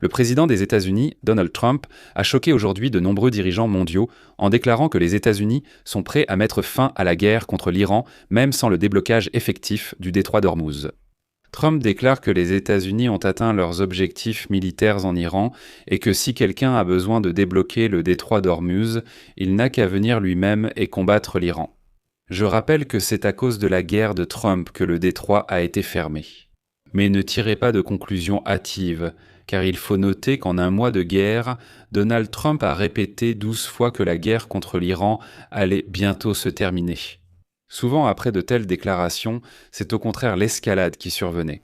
Le président des États-Unis, Donald Trump, a choqué aujourd'hui de nombreux dirigeants mondiaux en déclarant que les États-Unis sont prêts à mettre fin à la guerre contre l'Iran, même sans le déblocage effectif du détroit d'Ormuz. Trump déclare que les États-Unis ont atteint leurs objectifs militaires en Iran et que si quelqu'un a besoin de débloquer le détroit d'Ormuz, il n'a qu'à venir lui-même et combattre l'Iran. Je rappelle que c'est à cause de la guerre de Trump que le détroit a été fermé. Mais ne tirez pas de conclusions hâtives, car il faut noter qu'en un mois de guerre, Donald Trump a répété 12 fois que la guerre contre l'Iran allait bientôt se terminer. Souvent après de telles déclarations, c'est au contraire l'escalade qui survenait.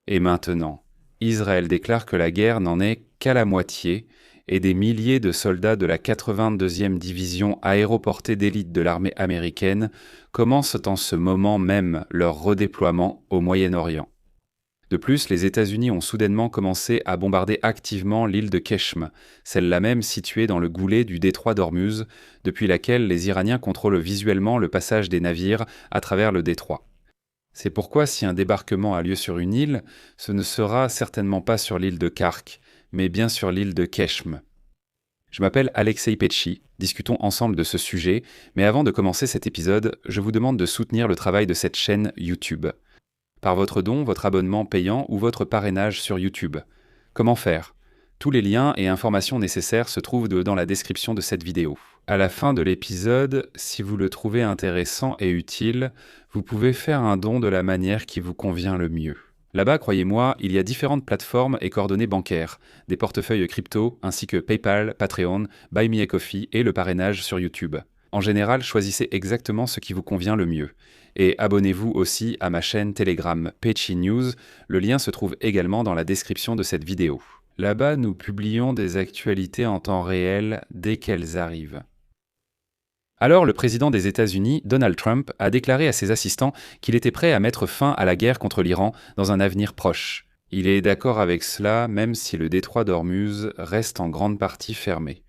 Et maintenant, Israël déclare que la guerre n'en est qu'à la moitié et des milliers de soldats de la 82e division aéroportée d'élite de l'armée américaine commencent en ce moment même leur redéploiement au Moyen-Orient. De plus, les États-Unis ont soudainement commencé à bombarder activement l'île de Keshm, celle-là même située dans le goulet du détroit d'Ormuz, depuis laquelle les Iraniens contrôlent visuellement le passage des navires à travers le détroit. C'est pourquoi si un débarquement a lieu sur une île, ce ne sera certainement pas sur l'île de Kark, mais bien sur l'île de Keshm. Je m'appelle Alexei Petchi, discutons ensemble de ce sujet, mais avant de commencer cet épisode, je vous demande de soutenir le travail de cette chaîne YouTube. Par votre don, votre abonnement payant ou votre parrainage sur YouTube. Comment faire ? Tous les liens et informations nécessaires se trouvent dans la description de cette vidéo. À la fin de l'épisode, si vous le trouvez intéressant et utile, vous pouvez faire un don de la manière qui vous convient le mieux. Là-bas, croyez-moi, il y a différentes plateformes et coordonnées bancaires, des portefeuilles crypto, ainsi que PayPal, Patreon, Buy Me a Coffee et le parrainage sur YouTube. En général, choisissez exactement ce qui vous convient le mieux. Et abonnez-vous aussi à ma chaîne Telegram Petchi News, le lien se trouve également dans la description de cette vidéo. Là-bas, nous publions des actualités en temps réel dès qu'elles arrivent. Alors, le président des États-Unis, Donald Trump, a déclaré à ses assistants qu'il était prêt à mettre fin à la guerre contre l'Iran dans un avenir proche. Il est d'accord avec cela, même si le détroit d'Ormuz reste en grande partie fermé.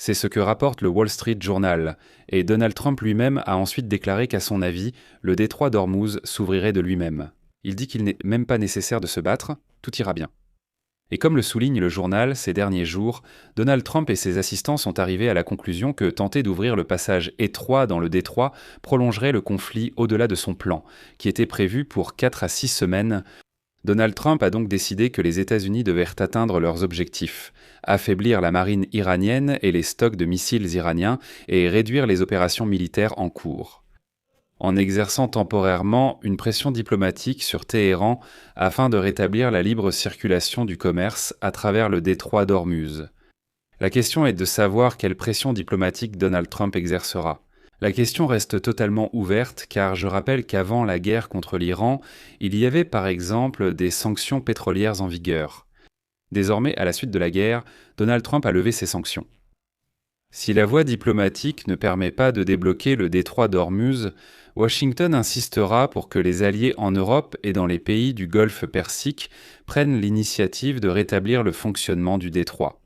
C'est ce que rapporte le Wall Street Journal, et Donald Trump lui-même a ensuite déclaré qu'à son avis, le détroit d'Ormuz s'ouvrirait de lui-même. Il dit qu'il n'est même pas nécessaire de se battre, tout ira bien. Et comme le souligne le journal, ces derniers jours, Donald Trump et ses assistants sont arrivés à la conclusion que tenter d'ouvrir le passage étroit dans le détroit prolongerait le conflit au-delà de son plan, qui était prévu pour 4 à 6 semaines. Donald Trump a donc décidé que les États-Unis devaient atteindre leurs objectifs, affaiblir la marine iranienne et les stocks de missiles iraniens et réduire les opérations militaires en cours, en exerçant temporairement une pression diplomatique sur Téhéran afin de rétablir la libre circulation du commerce à travers le détroit d'Ormuz. La question est de savoir quelle pression diplomatique Donald Trump exercera. La question reste totalement ouverte car je rappelle qu'avant la guerre contre l'Iran, il y avait par exemple des sanctions pétrolières en vigueur. Désormais, à la suite de la guerre, Donald Trump a levé ces sanctions. Si la voie diplomatique ne permet pas de débloquer le détroit d'Ormuz, Washington insistera pour que les alliés en Europe et dans les pays du Golfe Persique prennent l'initiative de rétablir le fonctionnement du détroit.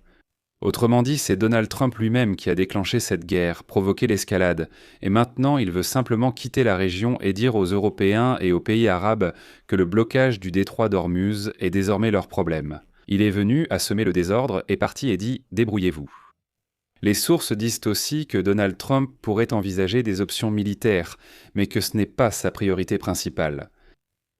Autrement dit, c'est Donald Trump lui-même qui a déclenché cette guerre, provoqué l'escalade, et maintenant il veut simplement quitter la région et dire aux Européens et aux pays arabes que le blocage du détroit d'Ormuz est désormais leur problème. Il est venu à semer le désordre, est parti et dit « débrouillez-vous ». Les sources disent aussi que Donald Trump pourrait envisager des options militaires, mais que ce n'est pas sa priorité principale.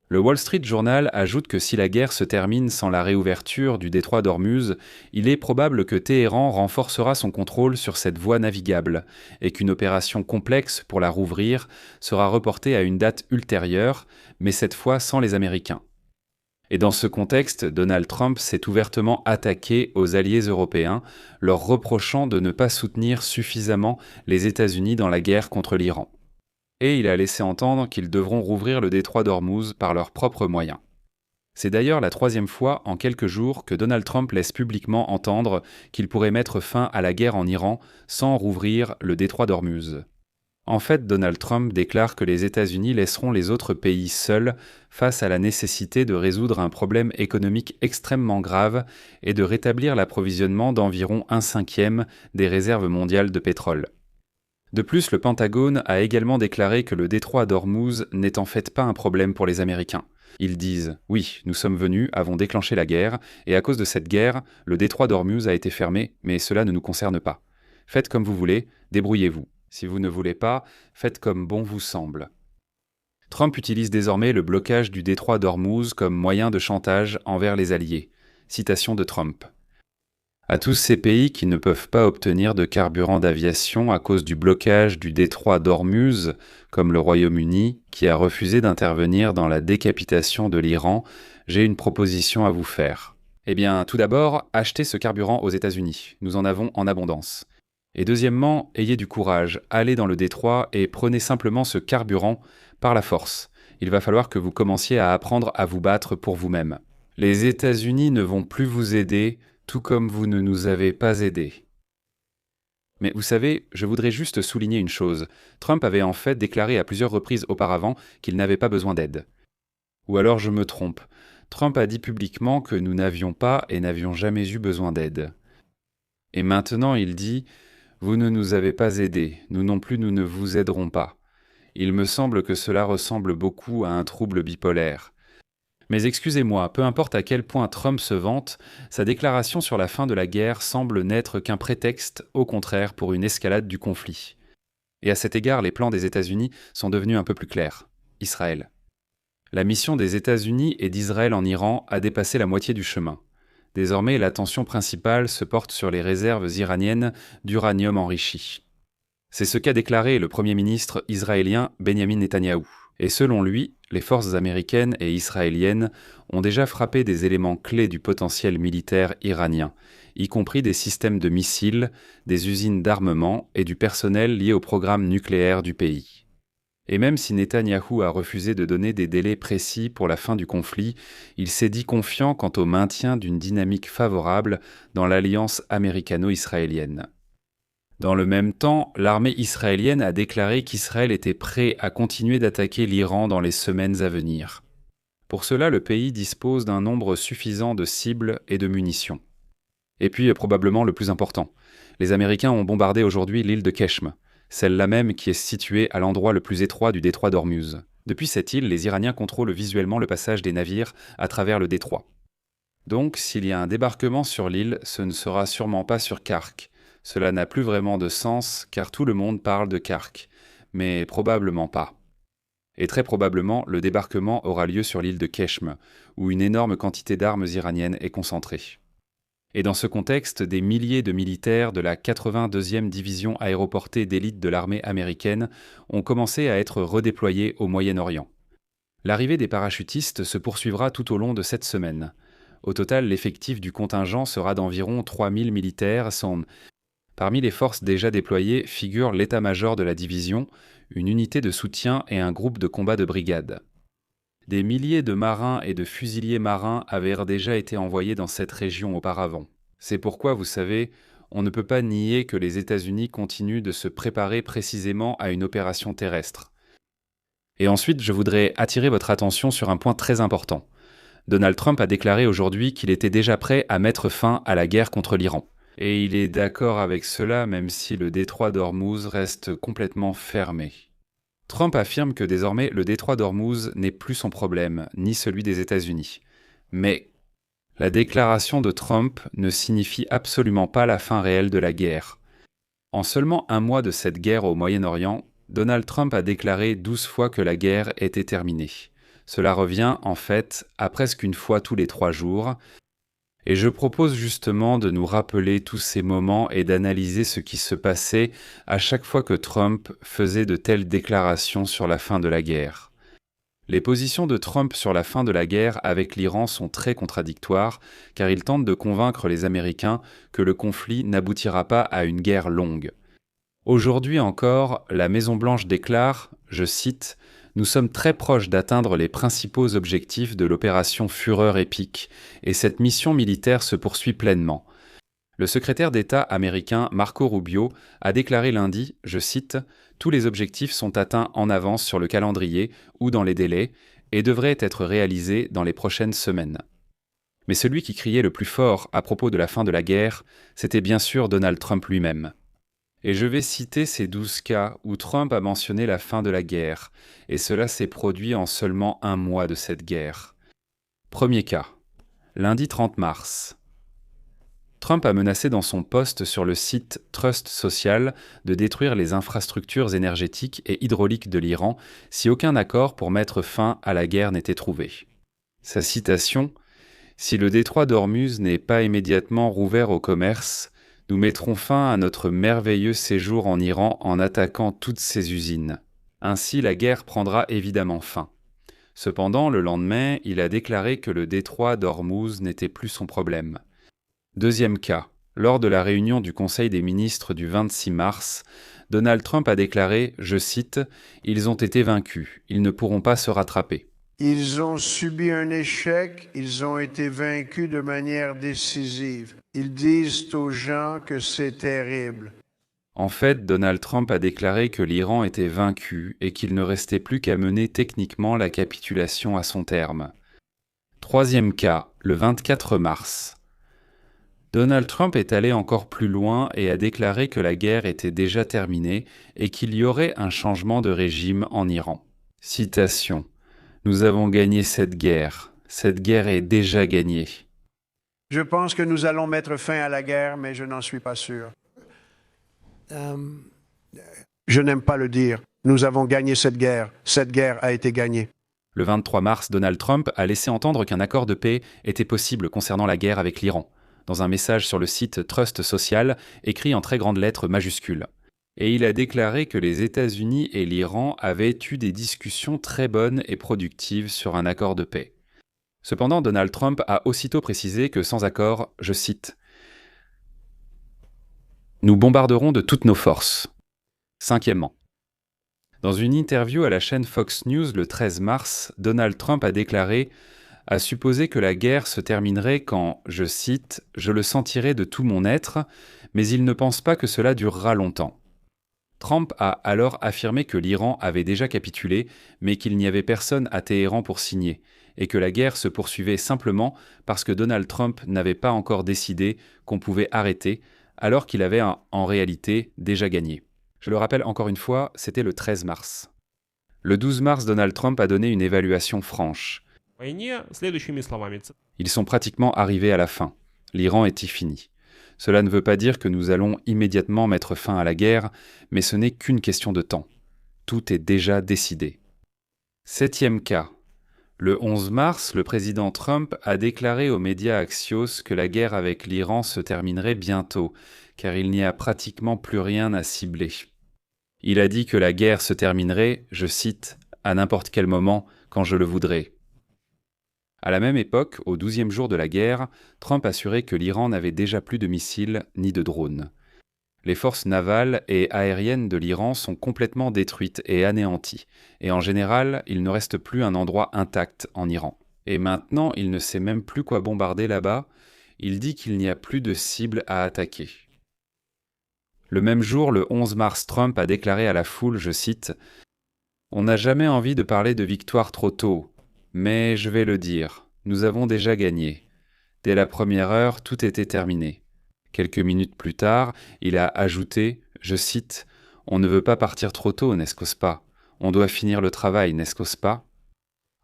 Le Wall Street Journal ajoute que si la guerre se termine sans la réouverture du détroit d'Ormuz, il est probable que Téhéran renforcera son contrôle sur cette voie navigable et qu'une opération complexe pour la rouvrir sera reportée à une date ultérieure, mais cette fois sans les Américains. Et dans ce contexte, Donald Trump s'est ouvertement attaqué aux alliés européens, leur reprochant de ne pas soutenir suffisamment les États-Unis dans la guerre contre l'Iran. Et il a laissé entendre qu'ils devront rouvrir le détroit d'Ormuz par leurs propres moyens. C'est d'ailleurs la 3e fois en quelques jours que Donald Trump laisse publiquement entendre qu'il pourrait mettre fin à la guerre en Iran sans rouvrir le détroit d'Ormuz. En fait, Donald Trump déclare que les États-Unis laisseront les autres pays seuls face à la nécessité de résoudre un problème économique extrêmement grave et de rétablir l'approvisionnement d'environ 1/5 des réserves mondiales de pétrole. De plus, le Pentagone a également déclaré que le détroit d'Ormuz n'est en fait pas un problème pour les Américains. Ils disent « Oui, nous sommes venus, avons déclenché la guerre, et à cause de cette guerre, le détroit d'Ormuz a été fermé, mais cela ne nous concerne pas. Faites comme vous voulez, débrouillez-vous. Si vous ne voulez pas, faites comme bon vous semble. » Trump utilise désormais le blocage du détroit d'Ormuz comme moyen de chantage envers les alliés. Citation de Trump. À tous ces pays qui ne peuvent pas obtenir de carburant d'aviation à cause du blocage du détroit d'Ormuz, comme le Royaume-Uni, qui a refusé d'intervenir dans la décapitation de l'Iran, j'ai une proposition à vous faire. Eh bien, tout d'abord, achetez ce carburant aux États-Unis. Nous en avons en abondance. Et deuxièmement, ayez du courage, allez dans le détroit et prenez simplement ce carburant par la force. Il va falloir que vous commenciez à apprendre à vous battre pour vous-même. Les États-Unis ne vont plus vous aider, tout comme vous ne nous avez pas aidés. Mais vous savez, je voudrais juste souligner une chose. Trump avait en fait déclaré à plusieurs reprises auparavant qu'il n'avait pas besoin d'aide. Ou alors je me trompe. Trump a dit publiquement que nous n'avions pas et n'avions jamais eu besoin d'aide. Et maintenant il dit « Vous ne nous avez pas aidés, nous non plus nous ne vous aiderons pas ». Il me semble que cela ressemble beaucoup à un trouble bipolaire. Mais excusez-moi, peu importe à quel point Trump se vante, sa déclaration sur la fin de la guerre semble n'être qu'un prétexte, au contraire, pour une escalade du conflit. Et à cet égard, les plans des États-Unis sont devenus un peu plus clairs. Israël. La mission des États-Unis et d'Israël en Iran a dépassé la moitié du chemin. Désormais, l'attention principale se porte sur les réserves iraniennes d'uranium enrichi. C'est ce qu'a déclaré le Premier ministre israélien Benjamin Netanyahou. Et selon lui, les forces américaines et israéliennes ont déjà frappé des éléments clés du potentiel militaire iranien, y compris des systèmes de missiles, des usines d'armement et du personnel lié au programme nucléaire du pays. Et même si Netanyahou a refusé de donner des délais précis pour la fin du conflit, il s'est dit confiant quant au maintien d'une dynamique favorable dans l'alliance américano-israélienne. Dans le même temps, l'armée israélienne a déclaré qu'Israël était prêt à continuer d'attaquer l'Iran dans les semaines à venir. Pour cela, le pays dispose d'un nombre suffisant de cibles et de munitions. Et puis, probablement le plus important, les Américains ont bombardé aujourd'hui l'île de Keshm, celle-là même qui est située à l'endroit le plus étroit du détroit d'Ormuz. Depuis cette île, les Iraniens contrôlent visuellement le passage des navires à travers le détroit. Donc, s'il y a un débarquement sur l'île, ce ne sera sûrement pas sur Kark. Cela n'a plus vraiment de sens car tout le monde parle de Kark, mais probablement pas. Et très probablement, le débarquement aura lieu sur l'île de Keshm, où une énorme quantité d'armes iraniennes est concentrée. Et dans ce contexte, des milliers de militaires de la 82e division aéroportée d'élite de l'armée américaine ont commencé à être redéployés au Moyen-Orient. L'arrivée des parachutistes se poursuivra tout au long de cette semaine. Au total, l'effectif du contingent sera d'environ 3000 militaires. Parmi les forces déjà déployées figurent l'état-major de la division, une unité de soutien et un groupe de combat de brigade. Des milliers de marins et de fusiliers marins avaient déjà été envoyés dans cette région auparavant. C'est pourquoi, vous savez, on ne peut pas nier que les États-Unis continuent de se préparer précisément à une opération terrestre. Et ensuite, je voudrais attirer votre attention sur un point très important. Donald Trump a déclaré aujourd'hui qu'il était déjà prêt à mettre fin à la guerre contre l'Iran. Et il est d'accord avec cela même si le détroit d'Ormuz reste complètement fermé. Trump affirme que désormais le détroit d'Ormuz n'est plus son problème, ni celui des États-Unis. Mais la déclaration de Trump ne signifie absolument pas la fin réelle de la guerre. En seulement un mois de cette guerre au Moyen-Orient, Donald Trump a déclaré 12 fois que la guerre était terminée. Cela revient en fait à presque une fois tous les 3 jours. Et je propose justement de nous rappeler tous ces moments et d'analyser ce qui se passait à chaque fois que Trump faisait de telles déclarations sur la fin de la guerre. Les positions de Trump sur la fin de la guerre avec l'Iran sont très contradictoires, car il tente de convaincre les Américains que le conflit n'aboutira pas à une guerre longue. Aujourd'hui encore, la Maison-Blanche déclare, je cite, « Nous sommes très proches d'atteindre les principaux objectifs de l'opération Fureur épique, et cette mission militaire se poursuit pleinement. » Le secrétaire d'État américain Marco Rubio a déclaré lundi, je cite, « Tous les objectifs sont atteints en avance sur le calendrier ou dans les délais et devraient être réalisés dans les prochaines semaines. » Mais celui qui criait le plus fort à propos de la fin de la guerre, c'était bien sûr Donald Trump lui-même. Et je vais citer ces 12 cas où Trump a mentionné la fin de la guerre, et cela s'est produit en seulement un mois de cette guerre. Premier cas. Lundi 30 mars. Trump a menacé dans son post sur le site Trust Social de détruire les infrastructures énergétiques et hydrauliques de l'Iran si aucun accord pour mettre fin à la guerre n'était trouvé. Sa citation : « Si le détroit d'Ormuz n'est pas immédiatement rouvert au commerce, nous mettrons fin à notre merveilleux séjour en Iran en attaquant toutes ces usines. Ainsi, la guerre prendra évidemment fin. » Cependant, le lendemain, il a déclaré que le détroit d'Ormuz n'était plus son problème. Deuxième cas. Lors de la réunion du Conseil des ministres du 26 mars, Donald Trump a déclaré, je cite, « Ils ont été vaincus, ils ne pourront pas se rattraper. » Ils ont subi un échec, ils ont été vaincus de manière décisive. Ils disent aux gens que c'est terrible. En fait, Donald Trump a déclaré que l'Iran était vaincu et qu'il ne restait plus qu'à mener techniquement la capitulation à son terme. Troisième cas, le 24 mars. Donald Trump est allé encore plus loin et a déclaré que la guerre était déjà terminée et qu'il y aurait un changement de régime en Iran. Citation : « Nous avons gagné cette guerre est déjà gagnée. » Je pense que nous allons mettre fin à la guerre, mais je n'en suis pas sûr. Je n'aime pas le dire. Nous avons gagné cette guerre a été gagnée. Le 23 mars, Donald Trump a laissé entendre qu'un accord de paix était possible concernant la guerre avec l'Iran, dans un message sur le site Trust Social, écrit en très grandes lettres majuscules. Et il a déclaré que les États-Unis et l'Iran avaient eu des discussions très bonnes et productives sur un accord de paix. Cependant, Donald Trump a aussitôt précisé que sans accord, je cite, « Nous bombarderons de toutes nos forces. » Cinquièmement. Dans une interview à la chaîne Fox News le 13 mars, Donald Trump a déclaré « à supposer que la guerre se terminerait quand, je cite, « je le sentirai de tout mon être, mais il ne pense pas que cela durera longtemps. » Trump a alors affirmé que l'Iran avait déjà capitulé, mais qu'il n'y avait personne à Téhéran pour signer, et que la guerre se poursuivait simplement parce que Donald Trump n'avait pas encore décidé qu'on pouvait arrêter, alors qu'il avait en réalité déjà gagné. Je le rappelle encore une fois, c'était le 13 mars. Le 12 mars, Donald Trump a donné une évaluation franche. Ils sont pratiquement arrivés à la fin. L'Iran est fini. Cela ne veut pas dire que nous allons immédiatement mettre fin à la guerre, mais ce n'est qu'une question de temps. Tout est déjà décidé. Septième cas. Le 11 mars, le président Trump a déclaré aux médias Axios que la guerre avec l'Iran se terminerait bientôt, car il n'y a pratiquement plus rien à cibler. Il a dit que la guerre se terminerait, je cite, « à n'importe quel moment, quand je le voudrais ». À la même époque, au 12e jour de la guerre, Trump assurait que l'Iran n'avait déjà plus de missiles ni de drones. Les forces navales et aériennes de l'Iran sont complètement détruites et anéanties, et en général, il ne reste plus un endroit intact en Iran. Et maintenant, il ne sait même plus quoi bombarder là-bas, il dit qu'il n'y a plus de cibles à attaquer. Le même jour, le 11 mars, Trump a déclaré à la foule, je cite, « On n'a jamais envie de parler de victoire trop tôt, mais je vais le dire, nous avons déjà gagné. Dès la première heure, tout était terminé. » Quelques minutes plus tard, il a ajouté, je cite, « On ne veut pas partir trop tôt, n'est-ce pas? On doit finir le travail, n'est-ce pas ?»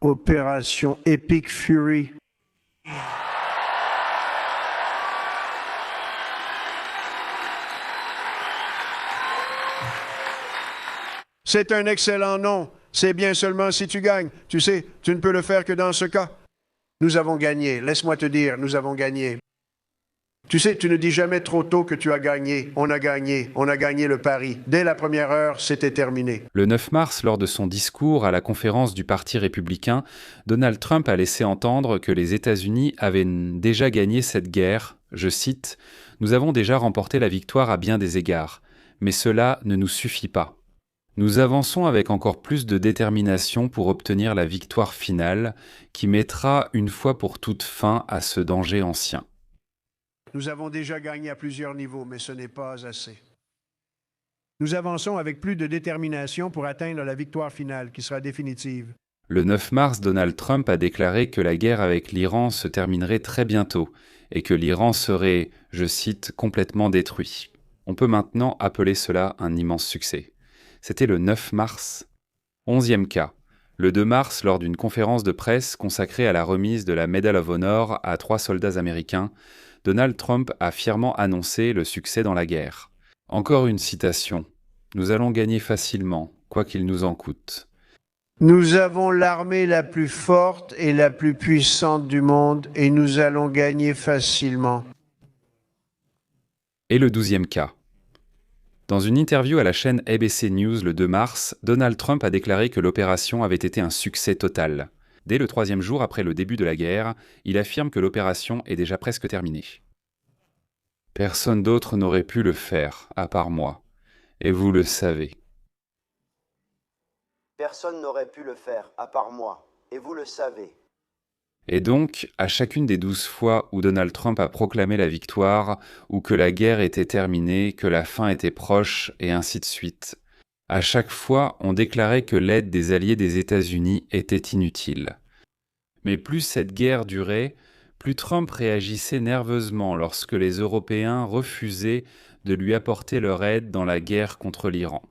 Opération Epic Fury. C'est un excellent nom. C'est bien seulement si tu gagnes. Tu sais, tu ne peux le faire que dans ce cas. Nous avons gagné. Laisse-moi te dire, nous avons gagné. Tu sais, tu ne dis jamais trop tôt que tu as gagné. On a gagné. On a gagné le pari. Dès la première heure, c'était terminé. Le 9 mars, lors de son discours à la conférence du Parti républicain, Donald Trump a laissé entendre que les États-Unis avaient déjà gagné cette guerre. Je cite, « Nous avons déjà remporté la victoire à bien des égards, mais cela ne nous suffit pas. Nous avançons avec encore plus de détermination pour obtenir la victoire finale qui mettra une fois pour toutes fin à ce danger ancien. » Nous avons déjà gagné à plusieurs niveaux, mais ce n'est pas assez. Nous avançons avec plus de détermination pour atteindre la victoire finale qui sera définitive. Le 9 mars, Donald Trump a déclaré que la guerre avec l'Iran se terminerait très bientôt et que l'Iran serait, je cite, complètement détruit. On peut maintenant appeler cela un immense succès. C'était le 9 mars. 11e cas. Le 2 mars, lors d'une conférence de presse consacrée à la remise de la Medal of Honor à 3 soldats américains, Donald Trump a fièrement annoncé le succès dans la guerre. Encore une citation. « Nous allons gagner facilement, quoi qu'il nous en coûte. » Nous avons l'armée la plus forte et la plus puissante du monde et nous allons gagner facilement. Et le 12e cas. Dans une interview à la chaîne ABC News le 2 mars, Donald Trump a déclaré que l'opération avait été un succès total. Dès le 3e jour après le début de la guerre, il affirme que l'opération est déjà presque terminée. « Personne d'autre n'aurait pu le faire, à part moi. Et vous le savez. » Personne n'aurait pu le faire, à part moi. Et vous le savez. Et donc, à chacune des 12 fois où Donald Trump a proclamé la victoire, ou que la guerre était terminée, que la fin était proche, et ainsi de suite, à chaque fois, on déclarait que l'aide des alliés des États-Unis était inutile. Mais plus cette guerre durait, plus Trump réagissait nerveusement lorsque les Européens refusaient de lui apporter leur aide dans la guerre contre l'Iran.